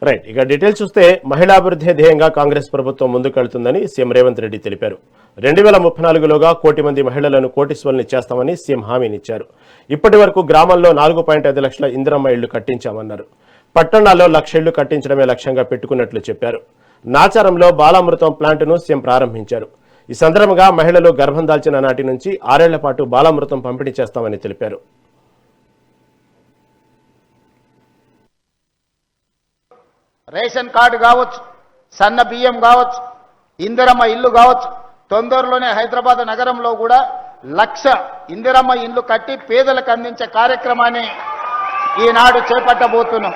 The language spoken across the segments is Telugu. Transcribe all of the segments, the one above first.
రైట్. ఇక డీటెయిల్స్ చూస్తే మహిళాభివృద్ధి ధ్యేయంగా కాంగ్రెస్ ప్రభుత్వం ముందుకెళ్తుందని సీఎం రేవంత్ రెడ్డి తెలిపారు. 2034లోగా 1 కోటి మంది మహిళలను కోటీశ్వరుల్ని చేస్తామని సీఎం హామీనిచ్చారు. ఇప్పటి వరకు గ్రామాల్లో 4.5 లక్షల ఇందిరమ్మ ఇళ్లు కట్టించామన్నారు. పట్టణాల్లో 1,00,000 ఇళ్లు కట్టించడమే లక్ష్యంగా పెట్టుకున్నట్లు చెప్పారు. నాచారంలో బాలామృతం ప్లాంటును సీఎం ప్రారంభించారు. ఈ సందర్భంగా మహిళలు గర్భం దాల్చిన నాటి నుంచి 6 ఏళ్ల పాటు బాలామృతం పంపిణీ చేస్తామని తెలిపారు. రేషన్ కార్డు కావచ్చు, సన్న బియ్యం కావచ్చు, ఇందిరమ్మ ఇల్లు కావచ్చు. తొందరలోనే హైదరాబాద్ నగరంలో కూడా 1,00,000 ఇందిరమ్మ ఇల్లు కట్టి పేదలకు అందించే కార్యక్రమాన్ని ఈనాడు చేపట్టబోతున్నాం.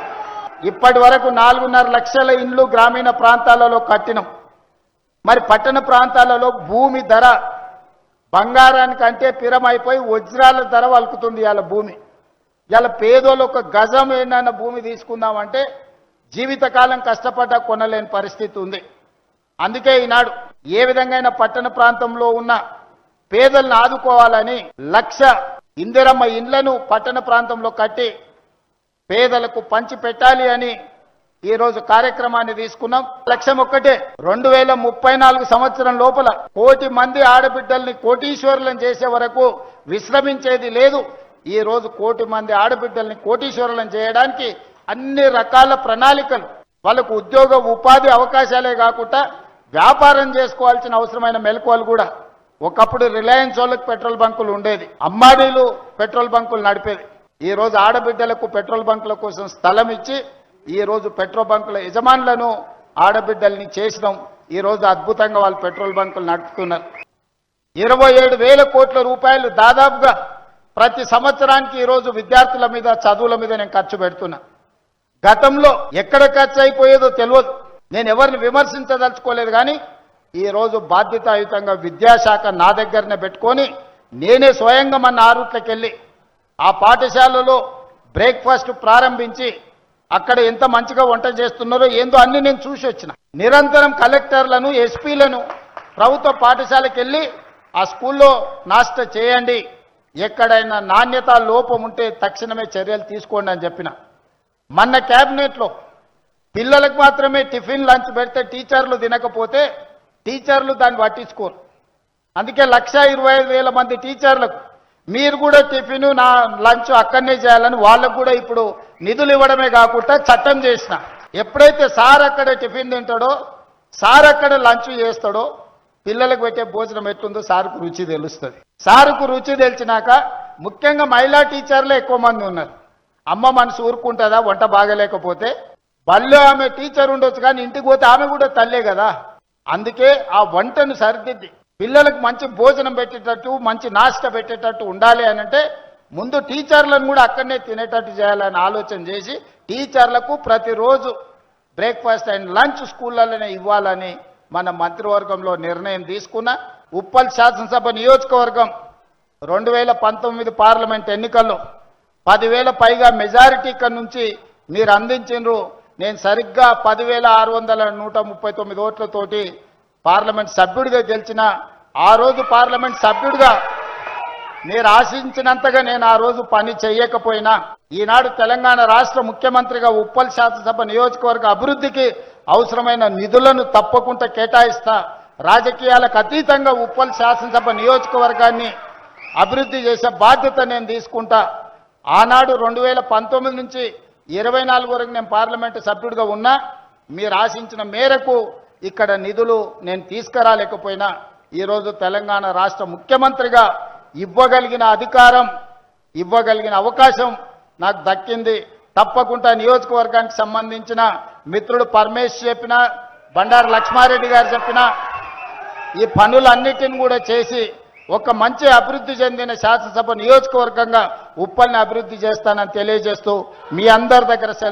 ఇప్పటి వరకు 4.5 లక్షల ఇండ్లు గ్రామీణ ప్రాంతాలలో కట్టినాం. మరి పట్టణ ప్రాంతాలలో భూమి ధర బంగారానికంటే పిరమైపోయి వజ్రాల ధర వలుకుతుంది. ఇవాళ భూమి, ఇవాళ పేదోళ్ళు ఒక గజం ఏదైనా భూమి తీసుకుందామంటే జీవితకాలం కష్టపడ్డా కొనలేని పరిస్థితి ఉంది. అందుకే ఈనాడు ఏ విధంగా పట్టణ ప్రాంతంలో ఉన్న పేదలను ఆదుకోవాలని 1,00,000 ఇందిరమ్మ ఇండ్లను పట్టణ ప్రాంతంలో కట్టి పేదలకు పంచి పెట్టాలి అని ఈరోజు కార్యక్రమాన్ని తీసుకున్నాం. లక్ష్యం ఒక్కటే, 2034 సంవత్సరం లోపల 1 కోటి మంది ఆడబిడ్డల్ని కోటీశ్వరులను చేసే వరకు విశ్రమించేది లేదు. ఈ రోజు 1 కోటి మంది ఆడబిడ్డల్ని కోటీశ్వరులను చేయడానికి అన్ని రకాల ప్రణాళికలు, వాళ్ళకు ఉద్యోగ ఉపాధి అవకాశాలే కాకుండా వ్యాపారం చేసుకోవాల్సిన అవసరమైన మెలకువలు కూడా. ఒకప్పుడు రిలయన్స్ వాళ్ళకి పెట్రోల్ బంకులు ఉండేది, అంబానీలు పెట్రోల్ బంకులు నడిపేది. ఈ రోజు ఆడబిడ్డలకు పెట్రోల్ బంకుల కోసం స్థలం ఇచ్చి ఈ రోజు పెట్రోల్ బంకుల యజమానులను ఆడబిడ్డల్ని చేసినాం. ఈ రోజు అద్భుతంగా వాళ్ళు పెట్రోల్ బంకులు నడుపుతున్నారు. 27,000 కోట్ల రూపాయలు దాదాపుగా ప్రతి సంవత్సరానికి ఈ రోజు విద్యార్థుల మీద, చదువుల మీద నేను ఖర్చు పెడుతున్నా. గతంలో ఎక్కడ ఖర్చు అయిపోయేదో తెలియదు. నేను ఎవరిని విమర్శించదలుచుకోలేదు, కానీ ఈ రోజు బాధ్యతాయుతంగా విద్యాశాఖ నా దగ్గరనే పెట్టుకొని నేనే స్వయంగా మన ఆరుట్లకి వెళ్ళి ఆ పాఠశాలలో బ్రేక్ఫాస్ట్ ప్రారంభించి అక్కడ ఎంత మంచిగా వంట చేస్తున్నారో ఏందో అన్ని నేను చూసి వచ్చిన. నిరంతరం కలెక్టర్లను, ఎస్పీలను ప్రభుత్వ పాఠశాలకు వెళ్ళి ఆ స్కూల్లో నాస్టా చేయండి, ఎక్కడైనా నాణ్యత లోపం ఉంటే తక్షణమే చర్యలు తీసుకోండి అని చెప్పిన. మొన్న క్యాబినెట్లో పిల్లలకు మాత్రమే టిఫిన్ లంచ్ పెడితే టీచర్లు తినకపోతే టీచర్లు దాన్ని పట్టించుకోరు. అందుకే 1,25,000 మంది టీచర్లకు మీరు కూడా టిఫిన్, నా లంచ్ అక్కడనే చేయాలని వాళ్ళకు కూడా ఇప్పుడు నిధులు ఇవ్వడమే కాకుండా చట్టం చేసిన. ఎప్పుడైతే సార్ అక్కడ టిఫిన్ తింటాడో, సార్ అక్కడ లంచ్ చేస్తాడో, పిల్లలకు పెట్టే భోజనం ఎట్లుందో సార్కు రుచి తెలుస్తుంది. సార్కు రుచి తెలిసినాక ముఖ్యంగా మహిళా టీచర్లే ఎక్కువ మంది ఉన్నారు. అమ్మ మనసు ఊరుకుంటుందా వంట బాగలేకపోతే? బల్లో ఆమె టీచర్ ఉండొచ్చు, కానీ ఇంటికి పోతే ఆమె కూడా తల్లే కదా. అందుకే ఆ వంటను సరిదిద్ది పిల్లలకు మంచి భోజనం పెట్టేటట్టు, మంచి నాష్ట పెట్టేటట్టు ఉండాలి అని అంటే ముందు టీచర్లను కూడా అక్కడనే తినేటట్టు చేయాలని ఆలోచన చేసి టీచర్లకు ప్రతిరోజు బ్రేక్ఫాస్ట్ అండ్ లంచ్ స్కూళ్ళలోనే ఇవ్వాలని మన మంత్రివర్గంలో నిర్ణయం తీసుకున్న. ఉప్పల్ శాసనసభ నియోజకవర్గం 2019 పార్లమెంట్ ఎన్నికల్లో 10,000 పైగా మెజారిటీ ఇక్కడ నుంచి మీరు అందించిండ్రు. నేను సరిగ్గా 10,639 ఓట్లతోటి పార్లమెంట్ సభ్యుడిగా గెలిచిన. ఆ రోజు పార్లమెంట్ సభ్యుడిగా మీరు ఆశించినంతగా నేను ఆ రోజు పని చేయకపోయినా ఈనాడు తెలంగాణ రాష్ట్ర ముఖ్యమంత్రిగా ఉప్పల్ శాసనసభ నియోజకవర్గ అభివృద్ధికి అవసరమైన నిధులను తప్పకుండా కేటాయిస్తా. రాజకీయాలకు అతీతంగా ఉప్పల్ శాసనసభ నియోజకవర్గాన్ని అభివృద్ధి చేసే బాధ్యత నేను తీసుకుంటా. ఆనాడు 2019 నుంచి 24 వరకు నేను పార్లమెంటు సభ్యుడిగా ఉన్నా. మీరు ఆశించిన మేరకు ఇక్కడ నిధులు నేను తీసుకురాలేకపోయినా ఈరోజు తెలంగాణ రాష్ట్ర ముఖ్యమంత్రిగా ఇవ్వగలిగిన అధికారం, ఇవ్వగలిగిన అవకాశం నాకు దక్కింది. తప్పకుండా నియోజకవర్గానికి సంబంధించిన మిత్రుడు పరమేశ్ చెప్పిన, బండారు లక్ష్మారెడ్డి గారు చెప్పిన ఈ పనులన్నిటిని కూడా చేసి ఒక మంచి అభివృద్ధి చెందిన శాసనసభ నియోజకవర్గంగా ఉప్పల్ని అభివృద్ధి చేస్తానని తెలియజేస్తూ మీ అందరి దగ్గర